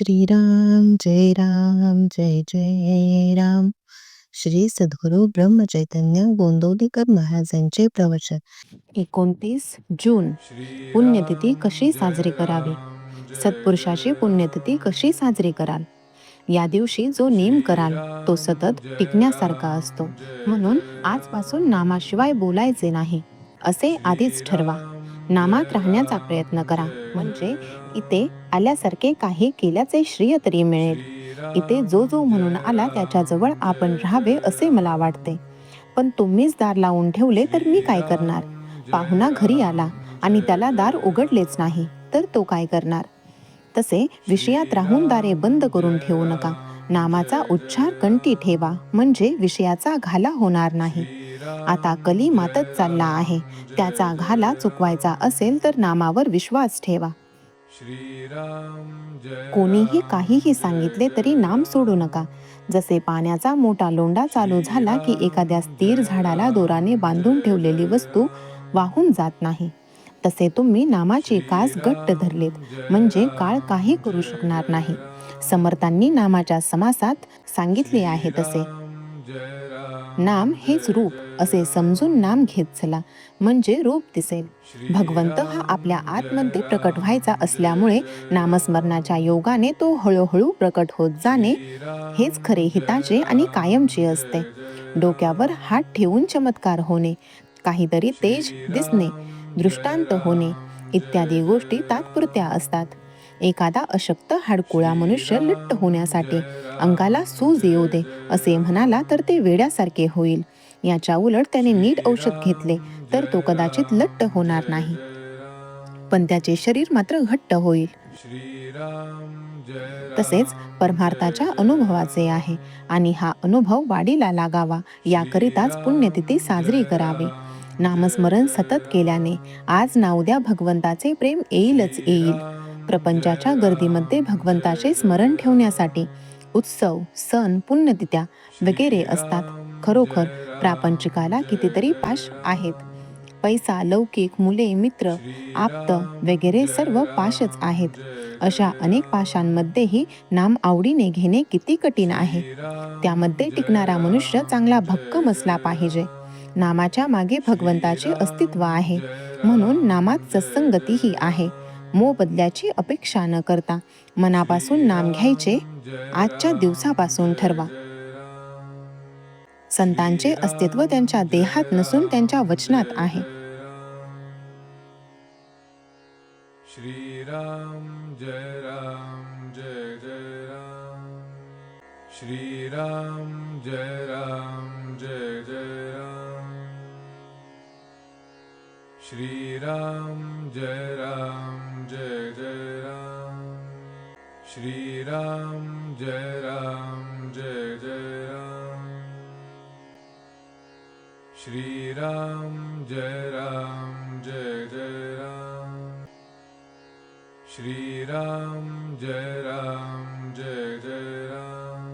श्रीराम जय राम जय जय राम. श्री सद्गुरु ब्रह्मचैतन्य गोंदवलेकर महाराजांचे प्रवचन. 29 जून. पुण्यतिथी कशी साजरी करावी? सत्पुरुषाची पुण्यतिथी कशी साजरी कराल? या दिवशी जो नेम कराल तो सतत टिकण्यासारखा असतो. म्हणून आजपासून नामाशिवाय बोलायचे नाही असे आधीच ठरवा. नामात राहण्याचा प्रयत्न करा, म्हणजे इथे आल्यासारखे काही केल्याचे श्रेय तरी मिळेल. इथे जो जो म्हणून आला त्याच्याजवळ आपण राहावे असे मला वाटते. पण तुम्हीच दार लावून ठेवले तर मी काय करणार? पाहुणा घरी आला आणि त्याला दार उघडलेच नाही तर तो काय करणार? तसे विषयात राहून दारे बंद करून ठेवू नका. नामाचा उच्चार कंठी ठेवा, म्हणजे विषयाचा घाला होणार नाही. आता कली मातच चालला आहे, त्याचा घाला चुकवायचा असेल तर नामावर विश्वास ठेवा. कोणीही काहीही सांगितले तरी नाम सोडू नका. जसे पाण्याचा मोठा लोंढा चालू झाला की एखाद्या स्थिर झाडाला दोराने बांधून ठेवलेली वस्तू वाहून जात नाही, तसे तुम्ही नामाची कास घट्ट धरलेत, म्हणजे काळ काही करू शकणार नाही. समर्थांनी नामाच्या समासात सांगितले आहे तसे. नाम हेच रूप असे समजून नाम घेत चला, म्हणजे रूप दिसेल. भगवंत हा आपल्या आतमध्ये प्रकट व्हायचा असल्यामुळे नामस्मरणाच्या योगाने तो हळूहळू प्रकट होत जाणे हेच खरे हिताचे आणि कायमचे असते. डोक्यावर हात ठेवून चमत्कार होणे, काहीतरी तेज दिसणे, दृष्टांत होणे इत्यादी गोष्टी तात्पुरत्या असतात. एखादा अशक्त हाडकुळा मनुष्य लट्ट होण्यासाठी अंगाला सूज येऊ दे असे म्हणाला तर ते वेड्यासारखे होईल. याच्या उलट त्याने नीट औषध घेतले तर तो कदाचित लट्ट होणार नाही, पण त्याचे शरीर मात्र घट्ट होईल. तसेच परमार्थाच्या अनुभवाचे आहे, आणि हा अनुभव वाढीला लागावा याकरिताच पुण्यतिथी साजरी करावी. नामस्मरण सतत केल्याने आज ना उद्या भगवंताचे प्रेम येईलच येईल. प्रपंचाच्या गर्दीमध्ये भगवंताचे स्मरण ठेवण्यासाठी उत्सव, सण, पुण्यतिथ्या वगैरे असतात. खरोखर प्रापंचिकाला कितीतरी पाश आहेत. पैसा, लौकिक, मुले, मित्र, आप्त वगैरे सर्व पाशच आहेत. अशा अनेक पाशांमध्येही नाम आवडीने घेणे किती कठीण आहे. त्यामध्ये टिकणारा मनुष्य चांगला भक्कम असला पाहिजे. नामाच्या मागे भगवंताचे अस्तित्व आहे, म्हणून नामात सत्संगतीही आहे. मोबदल्याची अपेक्षा न करता मनापासून नाम घ्यायचे आजच्या दिवसापासून ठरवा. संतांचे अस्तित्व त्यांच्या देहात नसून त्यांच्या वचनात आहे. श्रीराम जय राम जय जय राम. श्रीराम जय राम जय जय राम. श्रीराम जय राम जय जय राम. श्रीराम जय राम जय जय राम. श्रीराम जय राम जय जय राम. श्रीराम जय राम जय जय राम.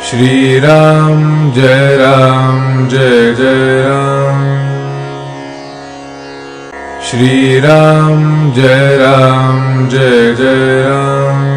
श्रीराम जय राम जय जय राम. श्रीराम जय राम जय जय राम.